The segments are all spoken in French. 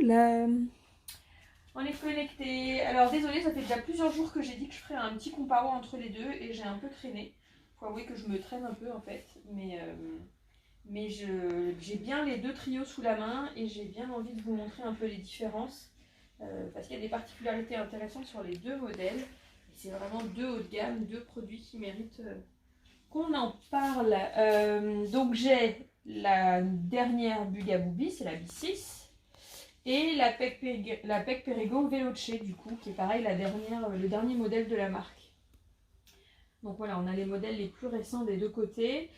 là. On est connecté. Alors désolée, ça fait déjà plusieurs jours que j'ai dit que je ferais un petit comparo entre les deux et j'ai un peu traîné. Faut avouer que je me traîne un peu en fait, mais j'ai bien les deux trios sous la main et j'ai bien envie de vous montrer un peu les différences parce qu'il y a des particularités intéressantes sur les deux modèles. Et c'est vraiment deux haut de gamme, deux produits qui méritent qu'on en parle. Donc j'ai la dernière Bugabooby, c'est la B6. Et la Pec Perego Veloce, du coup, qui est pareil, le dernier modèle de la marque. Donc voilà, on a les modèles les plus récents des deux côtés,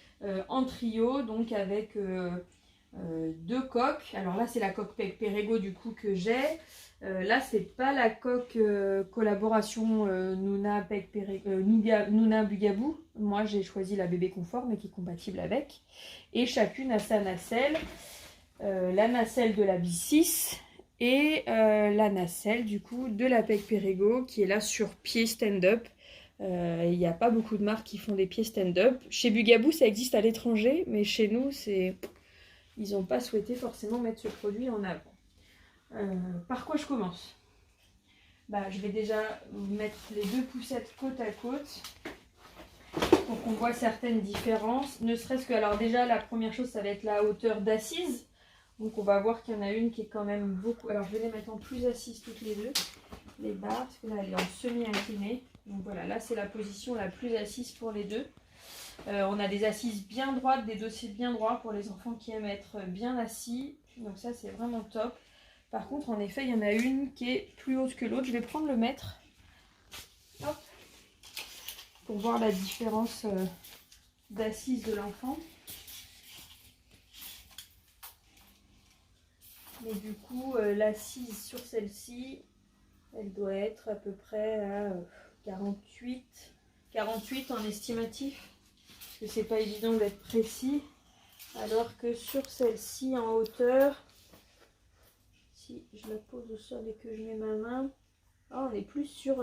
en trio, donc avec deux coques. Alors là, c'est la coque Pec Perego, du coup, que j'ai. Là, c'est pas la coque collaboration Nuna Bugaboo. Moi, j'ai choisi la bébé confort, mais qui est compatible avec. Et chacune a sa nacelle. La nacelle de la B6 et la nacelle du coup de la Pec Perego qui est là sur pied stand-up. Il n'y a pas beaucoup de marques qui font des pieds stand-up. Chez Bugaboo ça existe à l'étranger, mais chez nous ils n'ont pas souhaité forcément mettre ce produit en avant. Par quoi je commence? Je vais déjà mettre les deux poussettes côte à côte pour qu'on voit certaines différences. Ne serait-ce que, alors déjà la première chose ça va être la hauteur d'assise. Donc on va voir qu'il y en a une qui est quand même beaucoup. Alors je vais les mettre en plus assises toutes les deux, les barres, parce que là elle est en semi-inclinée. Donc voilà, là c'est la position la plus assise pour les deux. On a des assises bien droites, des dossiers bien droits pour les enfants qui aiment être bien assis. Donc ça c'est vraiment top. Par contre en effet il y en a une qui est plus haute que l'autre. Je vais prendre le mètre. Hop, pour voir la différence d'assise de l'enfant. Mais du coup, l'assise sur celle-ci, elle doit être à peu près à 48 en estimatif. Parce que c'est pas évident d'être précis. Alors que sur celle-ci en hauteur, si je la pose au sol et que je mets ma main, on est plus sur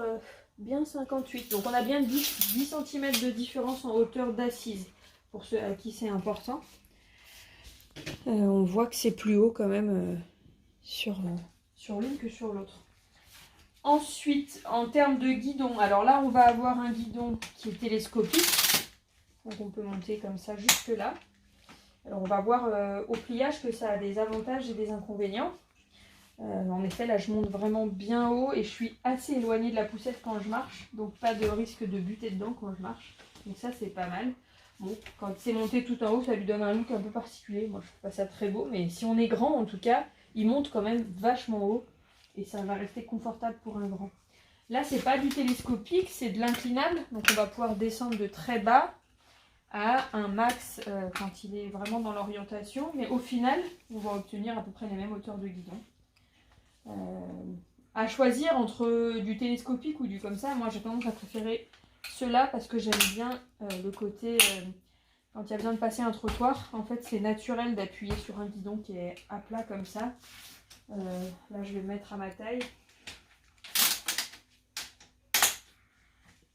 bien 58. Donc on a bien 10 cm de différence en hauteur d'assise. Pour ceux à qui c'est important. On voit que c'est plus haut quand même sur l'une que sur l'autre. Ensuite, en termes de guidon, alors là on va avoir un guidon qui est télescopique. Donc on peut monter comme ça jusque là. Alors on va voir au pliage que ça a des avantages et des inconvénients. En effet là je monte vraiment bien haut et je suis assez éloignée de la poussette quand je marche. Donc pas de risque de buter dedans quand je marche. Donc ça c'est pas mal. Bon, quand c'est monté tout en haut, ça lui donne un look un peu particulier. Moi, je trouve pas ça très beau, mais si on est grand, en tout cas, il monte quand même vachement haut et ça va rester confortable pour un grand. Là, c'est pas du télescopique, c'est de l'inclinable. Donc, on va pouvoir descendre de très bas à un max quand il est vraiment dans l'orientation. Mais au final, on va obtenir à peu près les mêmes hauteurs de guidon. À choisir entre du télescopique ou du comme ça, moi, j'ai tendance à préférer ceux-là parce que j'aime bien le côté quand il y a besoin de passer un trottoir. En fait c'est naturel d'appuyer sur un guidon qui est à plat comme ça. Là je vais le mettre à ma taille.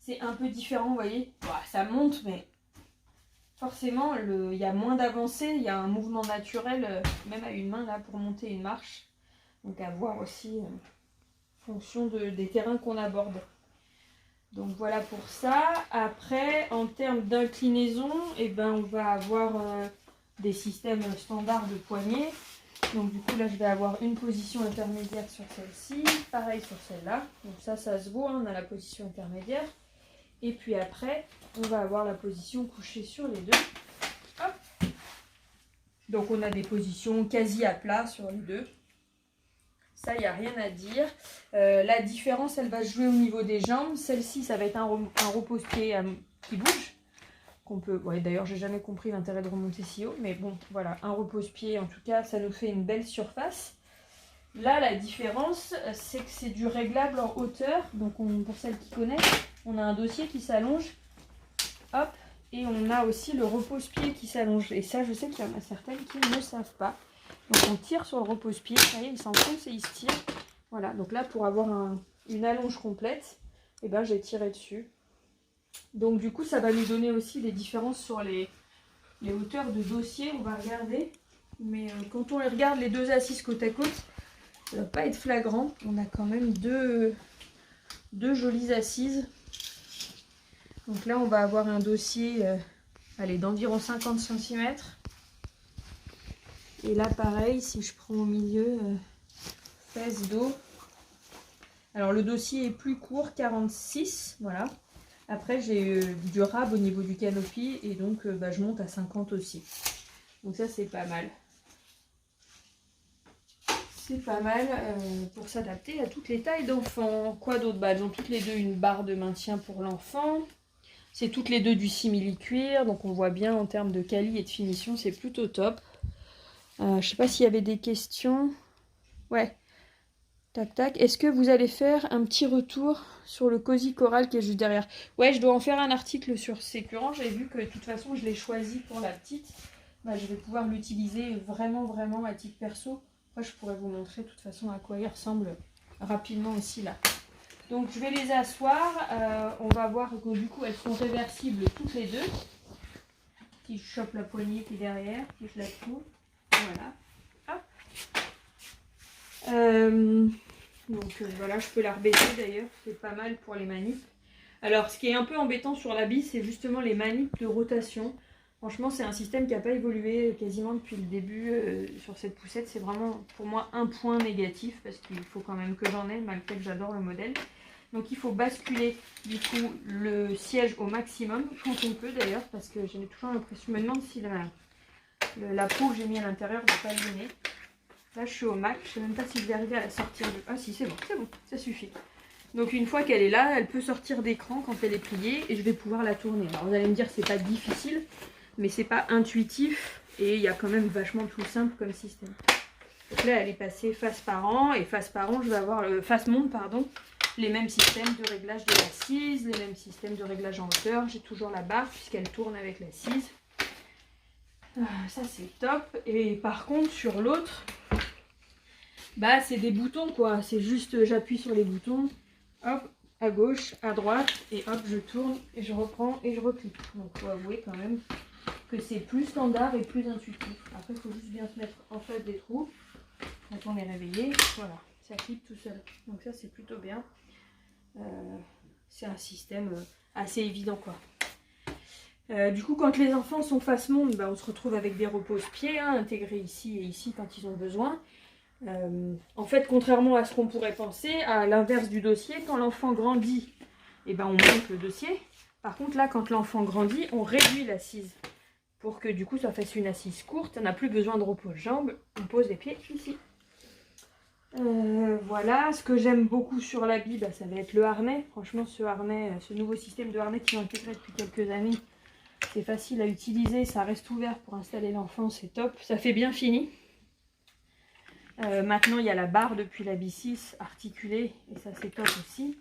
C'est un peu différent, vous voyez. Ça monte mais forcément il y a moins d'avancée, il y a un mouvement naturel même à une main là pour monter une marche. Donc à voir aussi en fonction des terrains qu'on aborde. Donc voilà pour ça. Après, en termes d'inclinaison, on va avoir des systèmes standards de poignées. Donc du coup là je vais avoir une position intermédiaire sur celle-ci, pareil sur celle-là. Donc ça se voit, on a la position intermédiaire. Et puis après, on va avoir la position couchée sur les deux. Hop. Donc on a des positions quasi à plat sur les deux. Ça, il n'y a rien à dire. La différence, elle va se jouer au niveau des jambes. Celle-ci, ça va être un repose-pied qui bouge. Ouais, d'ailleurs, j'ai jamais compris l'intérêt de remonter si haut. Mais bon, voilà, un repose-pied, en tout cas, ça nous fait une belle surface. Là, la différence, c'est que c'est du réglable en hauteur. Donc, pour celles qui connaissent, on a un dossier qui s'allonge. Hop. Et on a aussi le repose-pied qui s'allonge. Et ça, je sais qu'il y en a certaines qui ne savent pas. Donc on tire sur le repose-pied, ça y est, il s'enfonce et il se tire. Voilà, donc là pour avoir une allonge complète, j'ai tiré dessus. Donc du coup ça va nous donner aussi les différences sur les hauteurs de dossier, on va regarder. Mais quand on les regarde les deux assises côte à côte, Ça ne doit pas être flagrant. On a quand même deux jolies assises. Donc là, on va avoir un dossier d'environ 50 cm. Et là, pareil, si je prends au milieu, fesse d'eau. Alors le dossier est plus court, 46, voilà. Après, j'ai du rab au niveau du canopy et donc je monte à 50 aussi. Donc ça, c'est pas mal. C'est pas mal pour s'adapter à toutes les tailles d'enfants. Quoi d'autre? Elles ont toutes les deux une barre de maintien pour l'enfant. C'est toutes les deux du simili-cuir. Donc on voit bien en termes de quali et de finition, c'est plutôt top. Je sais pas s'il y avait des questions. Ouais. Tac tac. Est-ce que vous allez faire un petit retour sur le Cosy Coral qui est juste derrière? Ouais, je dois en faire un article sur Sécurant. J'ai vu que de toute façon, je l'ai choisi pour la petite. Je vais pouvoir l'utiliser vraiment à titre perso. Après, je pourrais vous montrer de toute façon à quoi il ressemble rapidement aussi là. Donc, je vais les asseoir. On va voir que du coup, elles sont réversibles toutes les deux. Si je chope la poignée qui est derrière, si je la trouve. Voilà. Hop. Donc voilà, je peux la rebaisser d'ailleurs, c'est pas mal pour les manips. Alors ce qui est un peu embêtant sur la bille, c'est justement les manips de rotation. Franchement, c'est un système qui n'a pas évolué quasiment depuis le début sur cette poussette. C'est vraiment pour moi un point négatif parce qu'il faut quand même que j'en ai, malgré que j'adore le modèle. Donc il faut basculer du coup le siège au maximum, quand on peut d'ailleurs, parce que j'ai toujours l'impression, je me demande si la peau que j'ai mis à l'intérieur ne va pas le gêner. Là, je suis au max. Je ne sais même pas si je vais arriver à la sortir. Ah si, c'est bon, ça suffit. Donc une fois qu'elle est là, elle peut sortir d'écran quand elle est pliée et je vais pouvoir la tourner. Alors vous allez me dire, c'est pas difficile, mais c'est pas intuitif et il y a quand même vachement plus simple comme système. Donc là, elle est passée face parent et face parent, je vais avoir face monde, pardon, les mêmes systèmes de réglage de l'assise, les mêmes systèmes de réglage en hauteur. J'ai toujours la barre puisqu'elle tourne avec l'assise. Ça c'est top. Et par contre sur l'autre, c'est des boutons quoi, c'est juste j'appuie sur les boutons, hop, à gauche, à droite, et hop, je tourne, et je reprends, et je replie. Donc il faut avouer quand même que c'est plus standard et plus intuitif. Après, il faut juste bien se mettre en face des trous. Quand on est réveillé, voilà, ça clip tout seul. Donc ça, c'est plutôt bien. C'est un système assez évident quoi. Du coup, quand les enfants sont face monde, on se retrouve avec des repose-pieds intégrés ici et ici quand ils ont besoin. En fait, contrairement à ce qu'on pourrait penser, à l'inverse du dossier, quand l'enfant grandit, on monte le dossier. Par contre, là, quand l'enfant grandit, on réduit l'assise pour que du coup, ça fasse une assise courte. On n'a plus besoin de repose-jambes. On pose les pieds ici. Voilà, ce que j'aime beaucoup sur la bille, ça va être le harnais. Franchement, ce nouveau système de harnais qui est intégré depuis quelques années, c'est facile à utiliser, ça reste ouvert pour installer l'enfant, c'est top. Ça fait bien fini. Maintenant, il y a la barre depuis la B6 articulée, et ça c'est top aussi.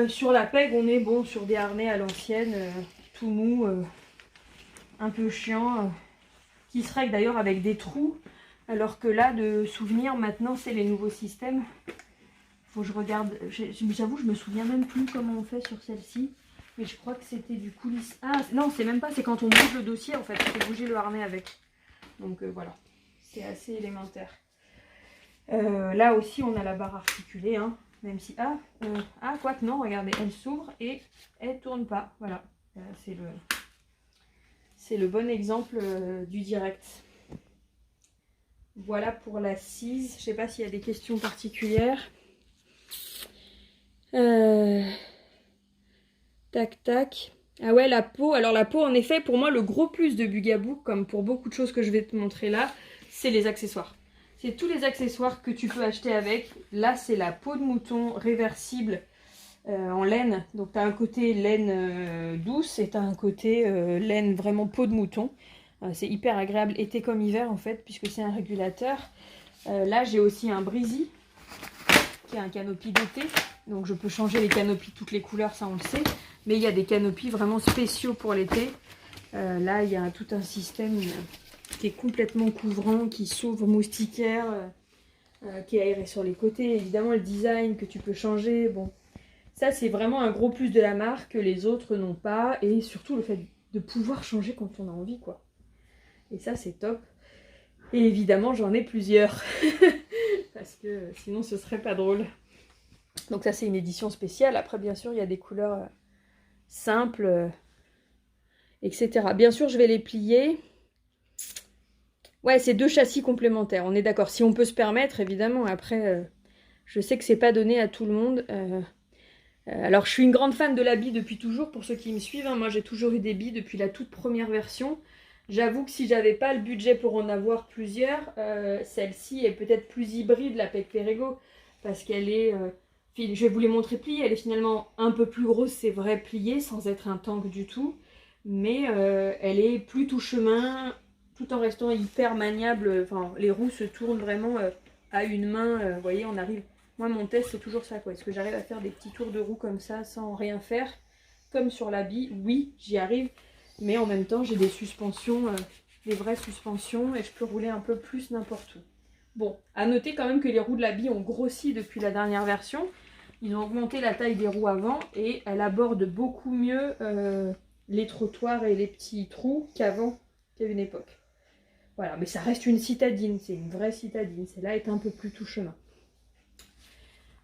Sur la PEG, on est bon sur des harnais à l'ancienne, tout mou, un peu chiant, qui se règle d'ailleurs avec des trous. Alors que là, de souvenir, maintenant, c'est les nouveaux systèmes. Faut que je regarde. J'avoue, je me souviens même plus comment on fait sur celle-ci. Mais je crois que c'était du coulisse. Ah, non, c'est même pas. C'est quand on bouge le dossier, en fait. Il faut bouger le harnais avec. Donc, voilà. C'est assez élémentaire. Là aussi, on a la barre articulée. Même si... quoique non, regardez. Elle s'ouvre et elle tourne pas. Voilà. C'est le bon exemple du direct. Voilà pour l'assise. Je ne sais pas s'il y a des questions particulières. Tac, tac. Ah ouais, la peau. Alors la peau, en effet, pour moi, le gros plus de Bugaboo, comme pour beaucoup de choses que je vais te montrer là, c'est les accessoires. C'est tous les accessoires que tu peux acheter avec. Là, c'est la peau de mouton réversible en laine. Donc, tu as un côté laine douce et tu as un côté laine vraiment peau de mouton. C'est hyper agréable été comme hiver en fait, puisque c'est un régulateur. Là, j'ai aussi un Breezy, qui est un canopy d'été. Donc, je peux changer les canopies toutes les couleurs, ça on le sait. Mais il y a des canopies vraiment spéciaux pour l'été. Là, il y a tout un système qui est complètement couvrant, qui s'ouvre moustiquaire, qui est aéré sur les côtés. Évidemment, le design que tu peux changer. Bon, ça, c'est vraiment un gros plus de la marque que les autres n'ont pas. Et surtout, le fait de pouvoir changer quand on a envie, quoi. Et ça, c'est top. Et évidemment, j'en ai plusieurs. parce que sinon ce serait pas drôle. Donc ça c'est une édition spéciale. Après bien sûr il y a des couleurs simples, etc. Bien sûr je vais les plier. Ouais, c'est 2 châssis complémentaires, on est d'accord. Si on peut se permettre, évidemment. Après, je sais que c'est pas donné à tout le monde. Alors je suis une grande fan de la bille depuis toujours, pour ceux qui me suivent. Hein. Moi j'ai toujours eu des billes depuis la toute première version. J'avoue que si j'avais pas le budget pour en avoir plusieurs, celle-ci est peut-être plus hybride, la Pec Perego, parce qu'elle est... je vais vous les montrer pliées, elle est finalement un peu plus grosse, c'est vrai, pliée, sans être un tank du tout. Mais elle est plus tout chemin, tout en restant hyper maniable. Enfin, les roues se tournent vraiment à une main. Vous voyez, on arrive... Moi, mon test, c'est toujours ça, quoi. Est-ce que j'arrive à faire des petits tours de roue comme ça, sans rien faire, comme sur la bille? Oui, j'y arrive. Mais en même temps, j'ai des suspensions, des vraies suspensions, et je peux rouler un peu plus n'importe où. Bon, à noter quand même que les roues de la bille ont grossi depuis la dernière version. Ils ont augmenté la taille des roues avant, et elle aborde beaucoup mieux les trottoirs et les petits trous qu'avant, qu'à une époque. Voilà, mais ça reste une citadine, c'est une vraie citadine. Celle-là est un peu plus tout chemin.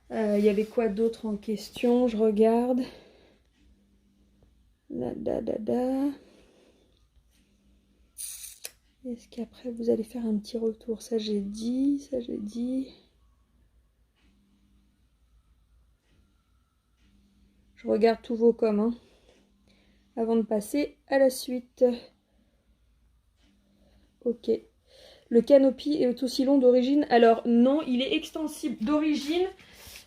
Il y avait quoi d'autre en question? Je regarde. Est-ce qu'après vous allez faire un petit retour? Ça j'ai dit, ça j'ai dit. Je regarde tous vos coms hein, avant de passer à la suite. Ok. Le canopy est aussi long d'origine. Alors non, il est extensible d'origine.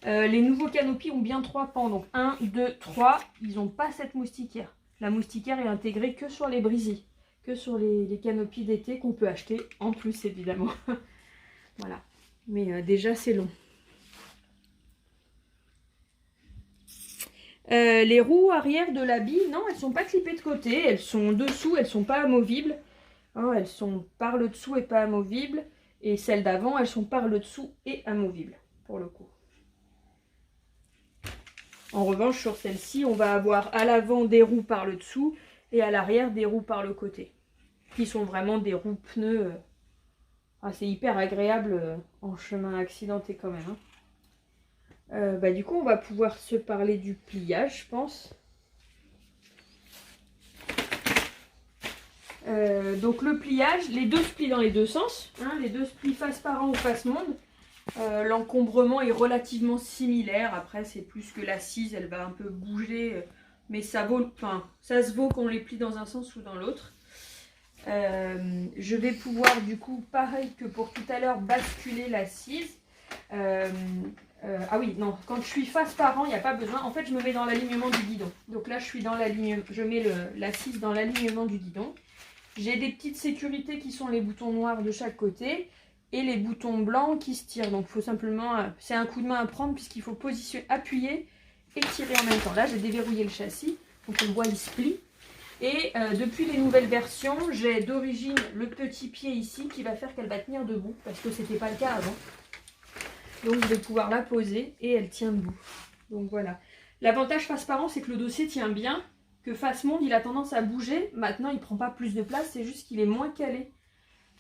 Les nouveaux canopies ont bien 3 pans. Donc 1, 2, 3. Ils n'ont pas cette moustiquaire. La moustiquaire est intégrée que sur les brisés. Que sur les canopies d'été qu'on peut acheter en plus évidemment. Voilà. Mais déjà c'est long. Les roues arrière de la bille, non, elles sont pas clippées de côté. Elles sont dessous, elles sont pas amovibles. Hein, elles sont par le dessous et pas amovibles. Et celles d'avant, elles sont par le dessous et amovibles pour le coup. En revanche, sur celle-ci, on va avoir à l'avant des roues par le dessous et à l'arrière des roues par le côté. Qui sont vraiment des roues pneus. C'est hyper agréable en chemin accidenté quand même. Hein. Du coup, on va pouvoir se parler du pliage, je pense. Donc le pliage, les deux se plient dans les deux sens. Hein, les deux se plient face parent ou face monde. L'encombrement est relativement similaire. Après, c'est plus que l'assise, elle va un peu bouger. Mais ça vaut, ça se vaut qu'on les plie dans un sens ou dans l'autre. Je vais pouvoir, du coup, pareil que pour tout à l'heure, basculer l'assise. Ah oui, non, quand je suis face parent, il n'y a pas besoin. En fait, je me mets dans l'alignement du guidon. Donc là, je suis dans l'alignement. Je mets l'assise dans l'alignement du guidon. J'ai des petites sécurités qui sont les boutons noirs de chaque côté et les boutons blancs qui se tirent. Donc il faut simplement, c'est un coup de main à prendre puisqu'il faut appuyer et tirer en même temps. Là j'ai déverrouillé le châssis, donc on voit il se plie. Et depuis les nouvelles versions, j'ai d'origine le petit pied ici qui va faire qu'elle va tenir debout parce que c'était pas le cas avant. Donc je vais pouvoir la poser et elle tient debout. Donc voilà. L'avantage face parent, c'est que le dossier tient bien. Que face monde, il a tendance à bouger. Maintenant, il prend pas plus de place, c'est juste qu'il est moins calé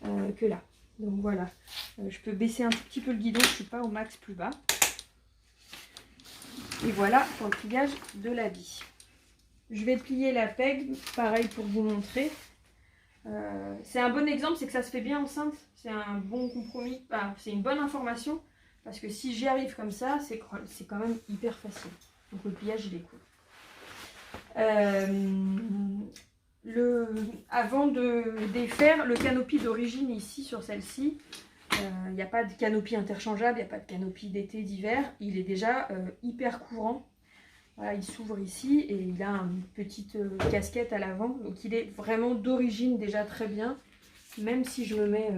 que là. Donc voilà. Je peux baisser un tout petit peu le guidon, je ne suis pas au max plus bas. Et voilà pour le pliage de la bille. Je vais plier la peg, pareil pour vous montrer. C'est un bon exemple, c'est que ça se fait bien enceinte. C'est un bon compromis, c'est une bonne information. Parce que si j'y arrive comme ça, c'est quand même hyper facile. Donc le pliage, il est cool. Avant de défaire le canopy d'origine ici sur celle-ci, il n'y a pas de canopy interchangeable, il n'y a pas de canopy d'été, d'hiver, il est déjà hyper courant. Voilà, il s'ouvre ici et il a une petite casquette à l'avant, donc il est vraiment d'origine déjà très bien, même si je me mets,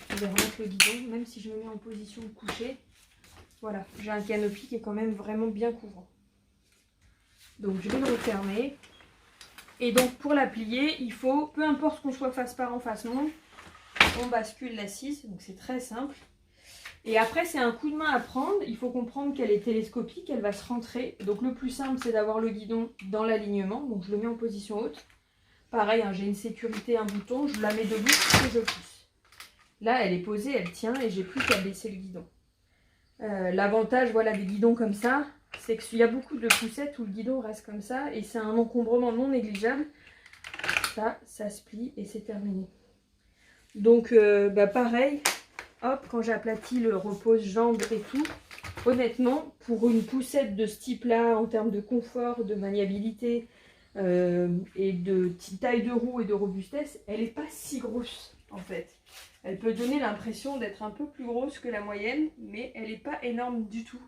je vais remettre le guidon, même si je me mets en position de coucher, voilà, j'ai un canopy qui est quand même vraiment bien couvrant. Donc je vais le refermer. Et donc pour la plier, il faut, peu importe qu'on soit face parent, face monde, on bascule l'assise. Donc c'est très simple. Et après c'est un coup de main à prendre. Il faut comprendre qu'elle est télescopique, elle va se rentrer. Donc le plus simple c'est d'avoir le guidon dans l'alignement. Donc je le mets en position haute. Pareil, hein, j'ai une sécurité, un bouton, je la mets debout et je pousse. Là, elle est posée, elle tient et j'ai plus qu'à baisser le guidon. L'avantage, voilà, des guidons comme ça, c'est qu'il y a beaucoup de poussettes où le guidon reste comme ça et c'est un encombrement non négligeable. Ça se plie et c'est terminé. Donc, pareil, hop, quand j'aplatis le repose-jambes et tout, honnêtement, pour une poussette de ce type-là, en termes de confort, de maniabilité et de taille de roue et de robustesse, elle n'est pas si grosse en fait. Elle peut donner l'impression d'être un peu plus grosse que la moyenne, mais elle n'est pas énorme du tout.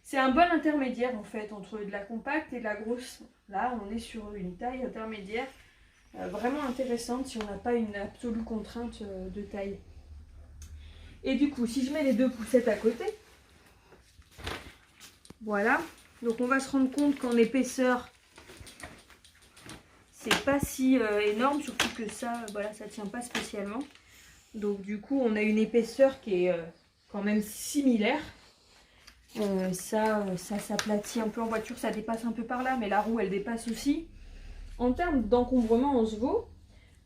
C'est un bon intermédiaire en fait, entre de la compacte et de la grosse. Là, on est sur une taille intermédiaire. Vraiment intéressante si on n'a pas une absolue contrainte de taille. Et du coup, si je mets les deux poussettes à côté, voilà. Donc on va se rendre compte qu'en épaisseur, c'est pas si énorme, surtout que ça, voilà, ça tient pas spécialement. Donc du coup, on a une épaisseur qui est quand même similaire. Ça s'aplatit un peu en voiture, ça dépasse un peu par là, mais la roue, elle dépasse aussi. En termes d'encombrement, on se vaut.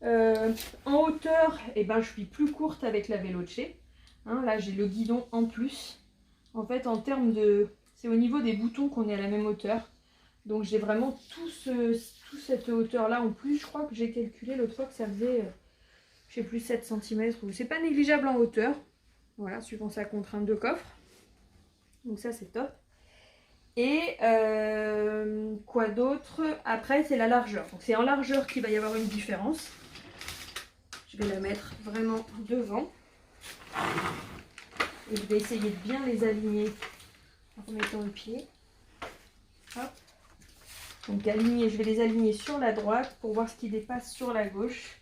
En hauteur, je suis plus courte avec la Veloce. Hein, là, j'ai le guidon en plus. En fait, en termes de... C'est au niveau des boutons qu'on est à la même hauteur. Donc, j'ai vraiment toute cette hauteur-là en plus. Je crois que j'ai calculé l'autre fois que ça faisait, je sais plus, 7 cm. C'est pas négligeable en hauteur. Voilà, suivant sa contrainte de coffre. Donc ça, c'est top. Et quoi d'autre? Après, c'est la largeur. Donc c'est en largeur qu'il va y avoir une différence. Je vais la mettre vraiment devant. Et je vais essayer de bien les aligner en remettant le pied. Hop. Donc aligner, je vais les aligner sur la droite pour voir ce qui dépasse sur la gauche.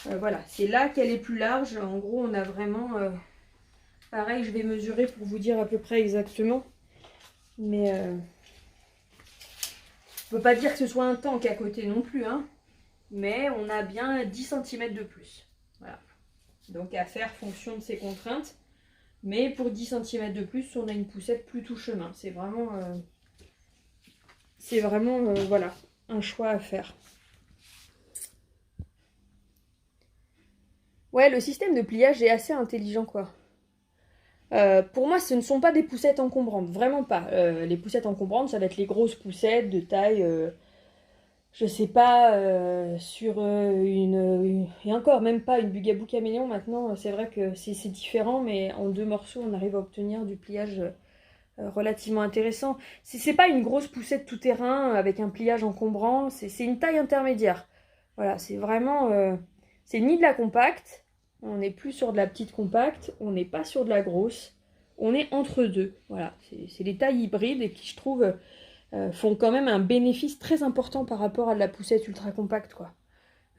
Voilà, c'est là qu'elle est plus large. En gros, on a vraiment... pareil, je vais mesurer pour vous dire à peu près exactement. Mais je ne peux pas dire que ce soit un tank à côté non plus, hein, mais on a bien 10 cm de plus. Voilà. Donc à faire fonction de ses contraintes. Mais pour 10 cm de plus, on a une poussette plus tout chemin. C'est vraiment, voilà, un choix à faire. Ouais, le système de pliage est assez intelligent, quoi. Pour moi, ce ne sont pas des poussettes encombrantes, vraiment pas. Les poussettes encombrantes, ça va être les grosses poussettes de taille, je sais pas, sur et encore, même pas une Bugaboo Caméléon maintenant, c'est vrai que c'est différent, mais en 2 morceaux, on arrive à obtenir du pliage relativement intéressant. C'est pas une grosse poussette tout-terrain avec un pliage encombrant, c'est une taille intermédiaire. Voilà, c'est vraiment... c'est ni de la compacte, on n'est plus sur de la petite compacte, on n'est pas sur de la grosse, on est entre deux. Voilà, c'est les tailles hybrides et qui, je trouve, font quand même un bénéfice très important par rapport à de la poussette ultra compacte, quoi.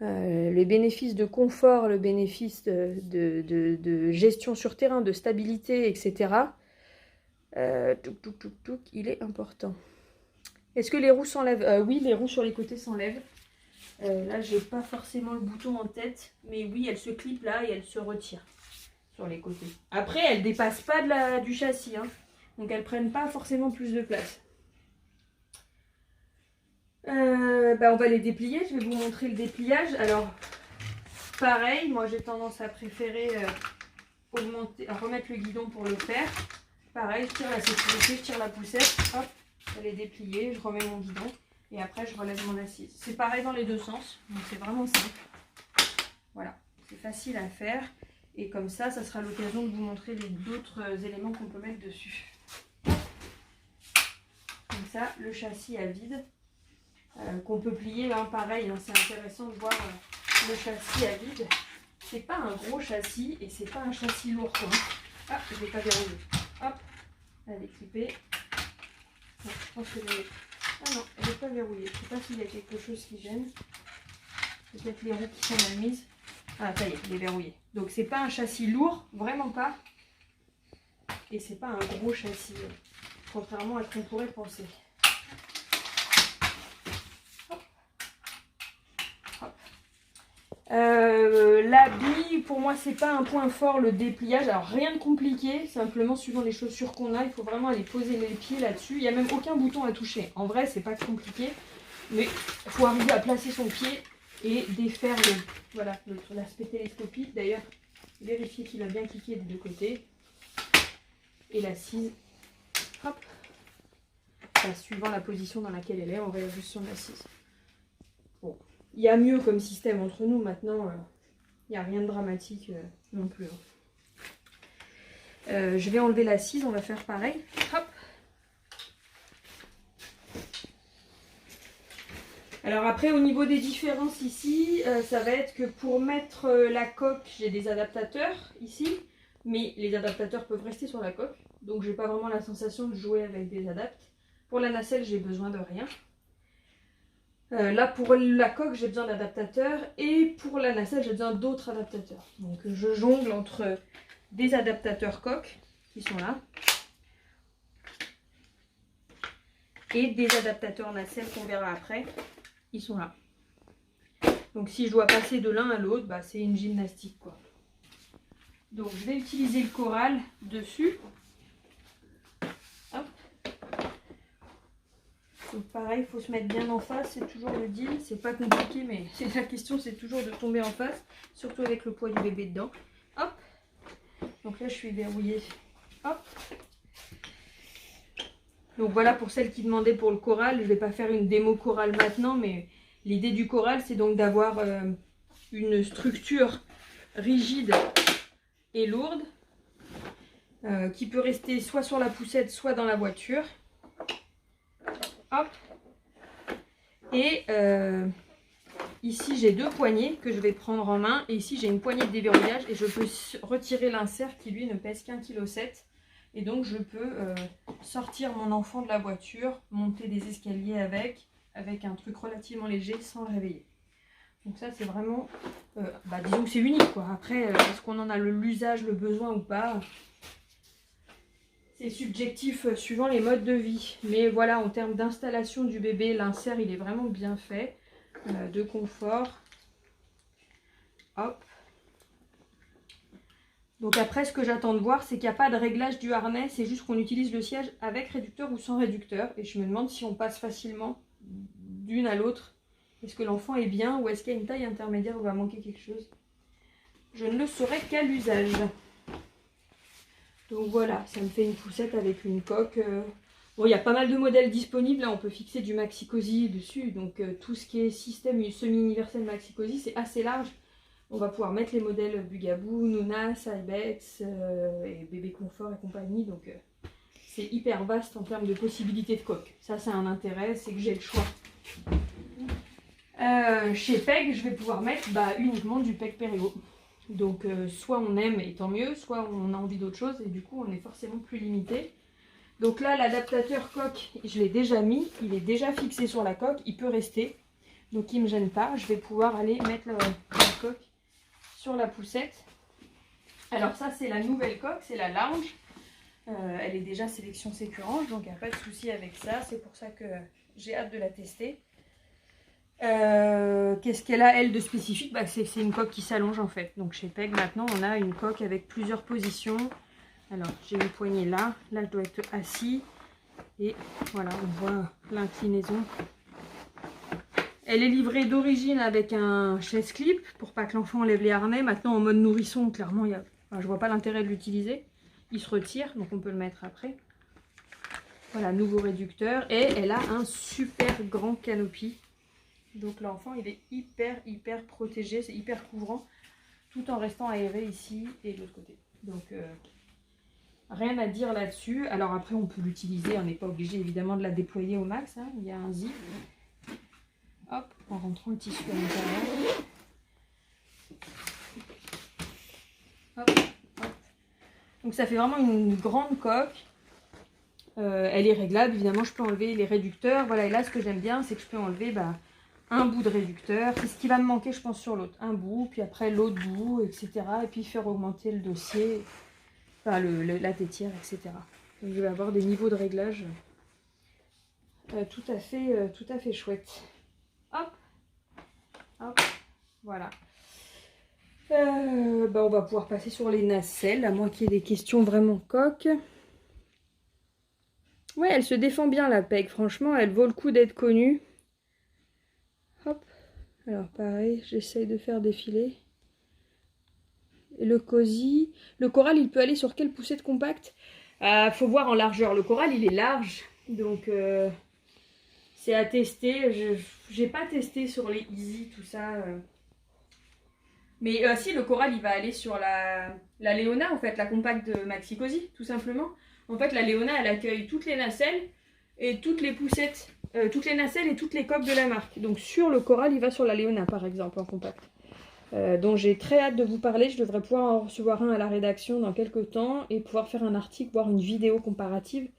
Les bénéfices de confort, le bénéfice de gestion sur terrain, de stabilité, etc. Il est important. Est-ce que les roues s'enlèvent? Oui, les roues sur les côtés s'enlèvent. Là, j'ai pas forcément le bouton en tête, mais oui, elle se clip là et elle se retire sur les côtés. Après, elles dépassent pas du châssis, hein, donc elles prennent pas forcément plus de place. On va les déplier. Je vais vous montrer le dépliage. Alors, pareil, moi j'ai tendance à préférer remettre le guidon pour le faire. Pareil, je tire la sécurité, je tire la poussette, hop, elle est dépliée, je remets mon guidon. Et après, je relève mon assise. C'est pareil dans les deux sens. Donc, c'est vraiment simple. Voilà. C'est facile à faire. Et comme ça sera l'occasion de vous montrer d'autres éléments qu'on peut mettre dessus. Comme ça, le châssis à vide. Qu'on peut plier. Hein, pareil, hein, c'est intéressant de voir le châssis à vide. C'est pas un gros châssis. Et c'est pas un châssis lourd, quoi. Ah, je ne l'ai pas verrouillé. Hop. Elle est clippée. Je pense que je vais... Ah non, elle n'est pas verrouillée. Je ne sais pas s'il y a quelque chose qui gêne. Peut-être les roues qui sont mal mises. Ah, ça y est, il est verrouillé. Donc, c'est pas un châssis lourd, vraiment pas. Et c'est pas un gros châssis, contrairement à ce qu'on pourrait penser. Hop. Hop. L'habit, pour moi, c'est pas un point fort, le dépliage. Alors, rien de compliqué, simplement suivant les chaussures qu'on a, il faut vraiment aller poser les pieds là-dessus. Il n'y a même aucun bouton à toucher. En vrai, c'est pas compliqué, mais il faut arriver à placer son pied et défaire l'aspect télescopique. D'ailleurs, vérifier qu'il a bien cliqué des deux côtés. Et la cise, hop, suivant la position dans laquelle elle est, on réajuste sur la cise. Bon, il y a mieux comme système entre nous maintenant, il n'y a rien de dramatique non plus. Je vais enlever la cise, on va faire pareil. Hop. Alors après, au niveau des différences ici, ça va être que pour mettre la coque, j'ai des adaptateurs ici, mais les adaptateurs peuvent rester sur la coque, donc j'ai pas vraiment la sensation de jouer avec des adaptes. Pour la nacelle, j'ai besoin de rien. Là, pour la coque, j'ai besoin d'adaptateurs, et pour la nacelle, j'ai besoin d'autres adaptateurs. Donc je jongle entre des adaptateurs coque, qui sont là, et des adaptateurs nacelle qu'on verra après. Ils sont là. Donc si je dois passer de l'un à l'autre, bah, c'est une gymnastique quoi. Donc je vais utiliser le coral dessus. Hop. Donc pareil, il faut se mettre bien en face, c'est toujours le deal. C'est pas compliqué, mais la question c'est toujours de tomber en face, surtout avec le poids du bébé dedans. Hop. Donc là je suis verrouillée. Hop. Donc voilà pour celles qui demandaient pour le coral. Je ne vais pas faire une démo coral maintenant, mais l'idée du coral, c'est donc d'avoir une structure rigide et lourde qui peut rester soit sur la poussette, soit dans la voiture. Hop. Et ici, j'ai deux poignées que je vais prendre en main. Et ici, j'ai une poignée de déverrouillage et je peux retirer l'insert qui, lui, ne pèse qu'1,7 kg. Et donc, je peux sortir mon enfant de la voiture, monter des escaliers avec un truc relativement léger sans le réveiller. Donc ça, c'est vraiment, disons que c'est unique, quoi. Après, est-ce qu'on en a l'usage, le besoin ou pas? C'est subjectif suivant les modes de vie. Mais voilà, en termes d'installation du bébé, l'insert, il est vraiment bien fait, de confort. Hop. Donc après, ce que j'attends de voir, c'est qu'il n'y a pas de réglage du harnais, c'est juste qu'on utilise le siège avec réducteur ou sans réducteur. Et je me demande si on passe facilement d'une à l'autre. Est-ce que l'enfant est bien ou est-ce qu'il y a une taille intermédiaire où va manquer quelque chose? Je ne le saurai qu'à l'usage. Donc voilà, ça me fait une poussette avec une coque. Bon, il y a pas mal de modèles disponibles. Là, on peut fixer du Maxi-Cosi dessus. Donc tout ce qui est système semi-universel Maxi-Cosi, c'est assez large. On va pouvoir mettre les modèles Bugaboo, Nounas, Ibex, et Bébé Confort et compagnie. Donc c'est hyper vaste en termes de possibilités de coque. Ça, c'est un intérêt, c'est que j'ai le choix. Chez Peg, je vais pouvoir mettre uniquement du Peg Perego. Donc soit on aime et tant mieux, soit on a envie d'autre chose et du coup on est forcément plus limité. Donc là, l'adaptateur coque, je l'ai déjà mis, il est déjà fixé sur la coque, il peut rester. Donc il ne me gêne pas, je vais pouvoir aller mettre la coque sur la poussette. Alors ça, c'est la nouvelle coque, c'est la Lounge. Elle est déjà sélection Sécurange, donc il n'y a pas de souci avec ça. C'est pour ça que j'ai hâte de la tester. Qu'est-ce qu'elle a, elle, de spécifique? C'est une coque qui s'allonge en fait. Donc chez Peg, maintenant, on a une coque avec plusieurs positions. Alors, j'ai une poignée là. Là, je dois être assis. Et voilà, on voit l'inclinaison. Elle est livrée d'origine avec un chaise clip pour pas que l'enfant enlève les harnais. Maintenant, en mode nourrisson, clairement, je vois pas l'intérêt de l'utiliser. Il se retire, donc on peut le mettre après. Voilà, nouveau réducteur. Et elle a un super grand canopy. Donc l'enfant, il est hyper protégé, c'est hyper couvrant, tout en restant aéré ici et de l'autre côté. Donc rien à dire là-dessus. Alors après, on peut l'utiliser, on n'est pas obligé évidemment de la déployer au max. Hein. Il y a un zip. Hop, en rentrant le tissu à l'intérieur. Hop, hop. Donc ça fait vraiment une grande coque. Elle est réglable, évidemment, je peux enlever les réducteurs. Voilà, et là, ce que j'aime bien, c'est que je peux enlever un bout de réducteur. C'est ce qui va me manquer, je pense, sur l'autre. Un bout, puis après l'autre bout, etc. Et puis faire augmenter le dossier, enfin la tétière, etc. Donc je vais avoir des niveaux de réglage tout à fait chouettes. Hop, hop, voilà. On va pouvoir passer sur les nacelles, à moins qu'il y ait des questions vraiment coques. Ouais, elle se défend bien la Peg, franchement, elle vaut le coup d'être connue. Hop, alors pareil, j'essaye de faire défiler. Le cosy. Le coral, il peut aller sur quelle poussette compacte? Faut voir en largeur. Le coral, il est large. Donc, c'est à tester. J'ai pas testé sur les Easy, tout ça. Mais si, le coral, il va aller sur la Léona, en fait, la compacte de Maxi Cosi, tout simplement. En fait, la Léona, elle accueille toutes les nacelles et toutes les poussettes. Toutes les nacelles et toutes les coques de la marque. Donc, sur le coral, il va sur la Léona, par exemple, en compact. Donc j'ai très hâte de vous parler, je devrais pouvoir en recevoir un à la rédaction dans quelques temps et pouvoir faire un article, voire une vidéo comparative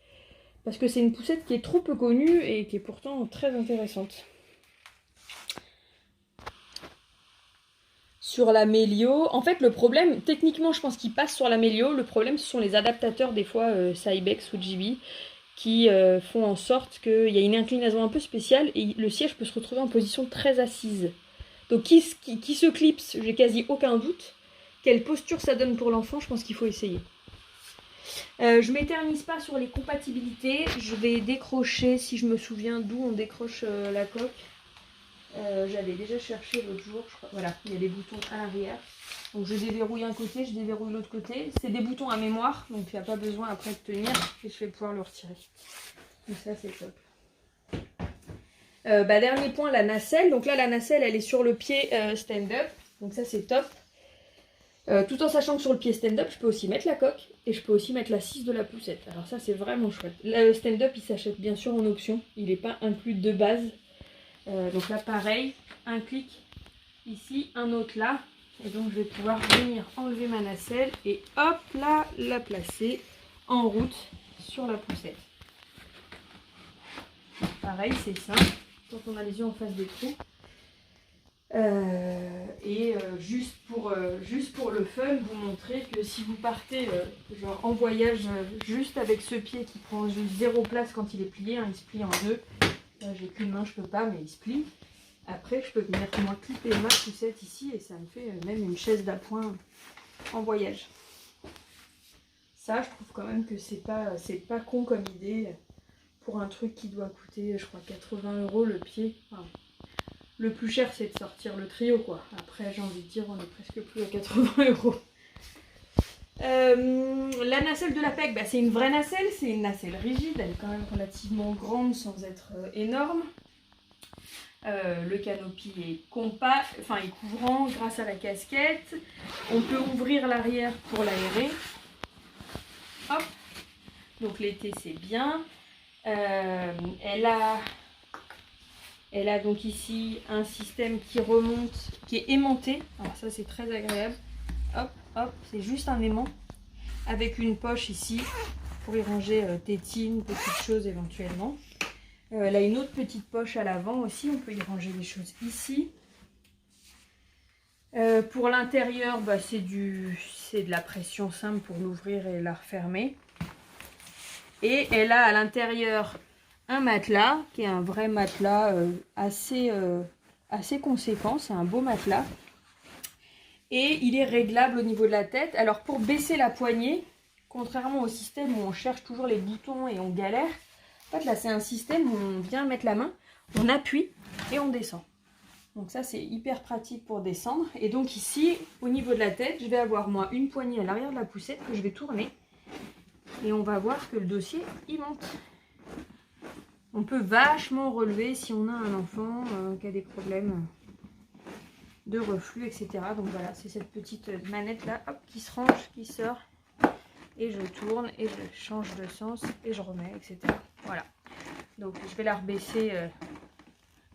parce que c'est une poussette qui est trop peu connue et qui est pourtant très intéressante. Sur la Mélio, en fait le problème, techniquement je pense qu'il passe sur la Mélio, le problème ce sont les adaptateurs des fois Cybex ou GB qui font en sorte qu'il y a une inclinaison un peu spéciale et le siège peut se retrouver en position très assise. Donc qui se clipse, j'ai quasi aucun doute. Quelle posture ça donne pour l'enfant, je pense qu'il faut essayer. Je m'éternise pas sur les compatibilités. Je vais décrocher, si je me souviens d'où on décroche la coque. J'avais déjà cherché l'autre jour, je crois. Voilà, il y a des boutons à l'arrière. Donc je déverrouille un côté, je déverrouille l'autre côté. C'est des boutons à mémoire, donc il n'y a pas besoin après de tenir et je vais pouvoir le retirer. Donc ça c'est top. Dernier point, la nacelle. Donc là, la nacelle, elle est sur le pied stand-up. Donc ça, c'est top. Tout en sachant que sur le pied stand-up, je peux aussi mettre la coque et je peux aussi mettre la 6 de la poussette. Alors ça, c'est vraiment chouette. Le stand-up, il s'achète bien sûr en option. Il n'est pas inclus de base. Donc là, pareil, un clic ici, un autre là. Et donc, je vais pouvoir venir enlever ma nacelle et hop là, la placer en route sur la poussette. Pareil, c'est simple. Quand on a les yeux en face des trous. Juste pour le fun, vous montrer que si vous partez genre en voyage juste avec ce pied qui prend juste 0 place quand il est plié, hein, il se plie en deux. J'ai qu'une main, je peux pas, mais il se plie. Après, je peux venir moi clipper ma poussette ici et ça me fait même une chaise d'appoint en voyage. Ça, je trouve quand même que c'est pas con comme idée pour un truc qui doit coûter, je crois, 80 € le pied. Enfin, le plus cher, c'est de sortir le trio, quoi. Après, j'ai envie de dire, on est presque plus à 80 €. La nacelle de la PEC, c'est une vraie nacelle. C'est une nacelle rigide. Elle est quand même relativement grande sans être énorme. Le canopy est compact, enfin est couvrant grâce à la casquette. On peut ouvrir l'arrière pour l'aérer. Hop. Donc l'été, c'est bien. Elle a donc ici un système qui remonte, qui est aimanté. Alors ça, c'est très agréable. Hop, hop, c'est juste un aimant. Avec une poche ici pour y ranger tétines, petites choses éventuellement. Elle a une autre petite poche à l'avant aussi. On peut y ranger des choses ici. Pour l'intérieur, c'est de la pression simple pour l'ouvrir et la refermer. Et elle a à l'intérieur un matelas, qui est un vrai matelas assez conséquent, c'est un beau matelas. Et il est réglable au niveau de la tête. Alors pour baisser la poignée, contrairement au système où on cherche toujours les boutons et on galère, en fait là c'est un système où on vient mettre la main, on appuie et on descend. Donc ça c'est hyper pratique pour descendre. Et donc ici, au niveau de la tête, je vais avoir moi une poignée à l'arrière de la poussette que je vais tourner. Et on va voir que le dossier, il monte. On peut vachement relever si on a un enfant qui a des problèmes de reflux, etc. Donc voilà, c'est cette petite manette là, hop, qui se range, qui sort. Et je tourne et je change de sens et je remets, etc. Voilà. Donc je vais la rebaisser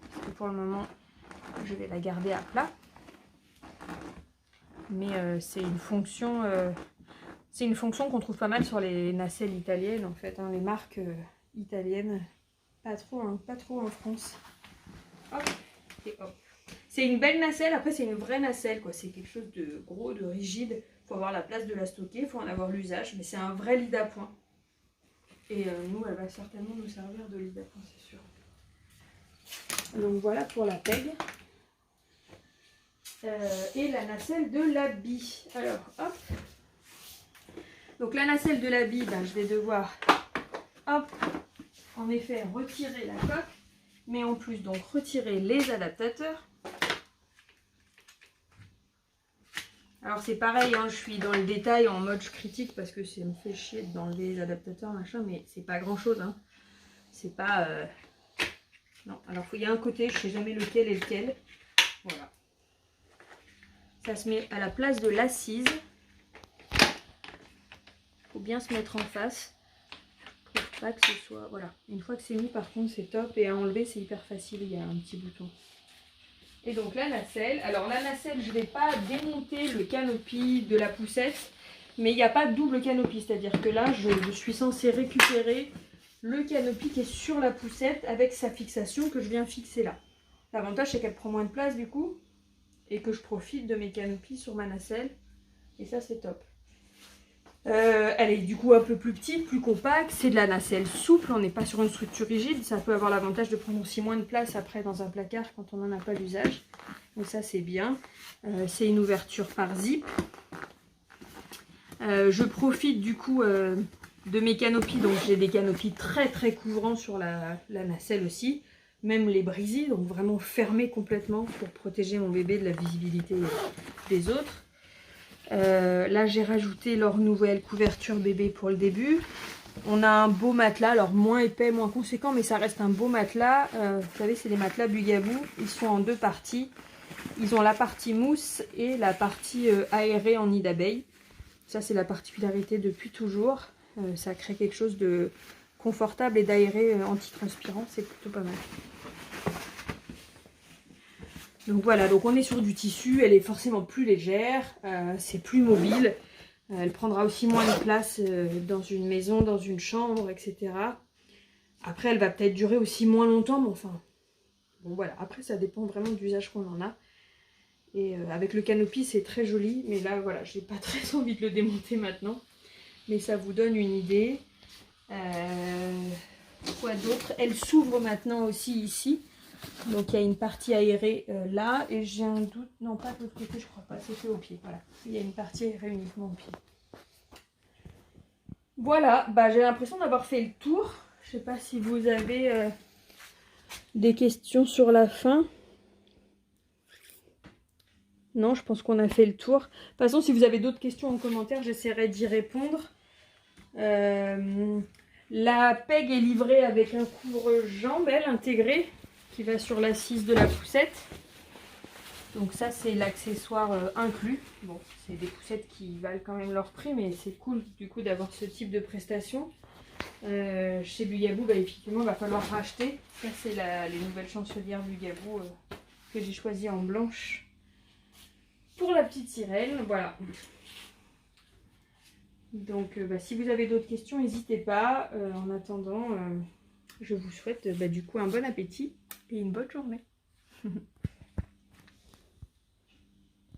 parce que pour le moment, je vais la garder à plat. Mais c'est une fonction... c'est une fonction qu'on trouve pas mal sur les nacelles italiennes en fait, hein, les marques italiennes, pas trop en France. Hop, et hop. C'est une belle nacelle, après c'est une vraie nacelle quoi, c'est quelque chose de gros, de rigide. Il faut avoir la place de la stocker, il faut en avoir l'usage, mais c'est un vrai lit d'appoint. Et nous, elle va certainement nous servir de lit d'appoint, c'est sûr. Donc voilà pour la PEG. Et la nacelle de l'habit. Alors, hop. Donc la nacelle de l'habit, je vais devoir, hop, en effet, retirer la coque, mais en plus, donc, retirer les adaptateurs. Alors c'est pareil, hein, je suis dans le détail en mode je critique parce que ça me fait chier d'enlever les adaptateurs machin, mais c'est pas grand chose. Hein. C'est pas... Non, alors il y a un côté, je sais jamais lequel est lequel. Voilà. Ça se met à la place de l'assise. Faut bien se mettre en face. Pour pas que ce soit... Voilà. Une fois que c'est mis, par contre, c'est top. Et à enlever, c'est hyper facile. Il y a un petit bouton. Et donc la nacelle. Alors la nacelle, je ne vais pas démonter le canopy de la poussette. Mais il n'y a pas de double canopy. C'est-à-dire que là, je suis censée récupérer le canopy qui est sur la poussette avec sa fixation que je viens fixer là. L'avantage, c'est qu'elle prend moins de place du coup. Et que je profite de mes canopies sur ma nacelle. Et ça, c'est top. Elle est du coup un peu plus petite, plus compacte, c'est de la nacelle souple, on n'est pas sur une structure rigide, ça peut avoir l'avantage de prendre aussi moins de place après dans un placard quand on n'en a pas l'usage. Donc ça c'est bien. C'est une ouverture par zip. Je profite du coup de mes canopies, donc j'ai des canopies très très couvrants sur la nacelle aussi, même les brisés, donc vraiment fermés complètement pour protéger mon bébé de la visibilité des autres. Là j'ai rajouté leur nouvelle couverture bébé pour le début. On a un beau matelas, alors moins épais, moins conséquent, mais ça reste un beau matelas. Vous savez, c'est des matelas Bugaboo, ils sont en deux parties. Ils ont la partie mousse et la partie aérée en nid d'abeille. Ça c'est la particularité depuis toujours. Ça crée quelque chose de confortable et d'aéré anti-transpirant, c'est plutôt pas mal. Donc voilà, donc on est sur du tissu, elle est forcément plus légère, c'est plus mobile, elle prendra aussi moins de place dans une maison, dans une chambre, etc. Après elle va peut-être durer aussi moins longtemps, mais enfin, bon voilà, après ça dépend vraiment de l'usage qu'on en a. Et avec le canopy c'est très joli, mais là voilà, j'ai pas très envie de le démonter maintenant. Mais ça vous donne une idée. Quoi d'autre? Elle s'ouvre maintenant aussi ici. Donc il y a une partie aérée là, et j'ai un doute, non pas de l'autre côté, je crois pas, c'est fait au pied, voilà. Il y a une partie aérée uniquement au pied. Voilà, bah, j'ai l'impression d'avoir fait le tour. Je sais pas si vous avez des questions sur la fin. Non, je pense qu'on a fait le tour. De toute façon, si vous avez d'autres questions en commentaire, j'essaierai d'y répondre. La peg est livrée avec un couvre-jambe, elle, intégré, qui va sur l'assise de la poussette. Donc ça c'est l'accessoire inclus. Bon, c'est des poussettes qui valent quand même leur prix, mais c'est cool du coup d'avoir ce type de prestation. Chez Bugaboo, bah, effectivement, il va falloir racheter. Ça c'est les nouvelles chancelières Bugaboo que j'ai choisies en blanche pour la petite sirène. Voilà. Donc bah, si vous avez d'autres questions, n'hésitez pas. En attendant, je vous souhaite du coup un bon appétit et une bonne journée.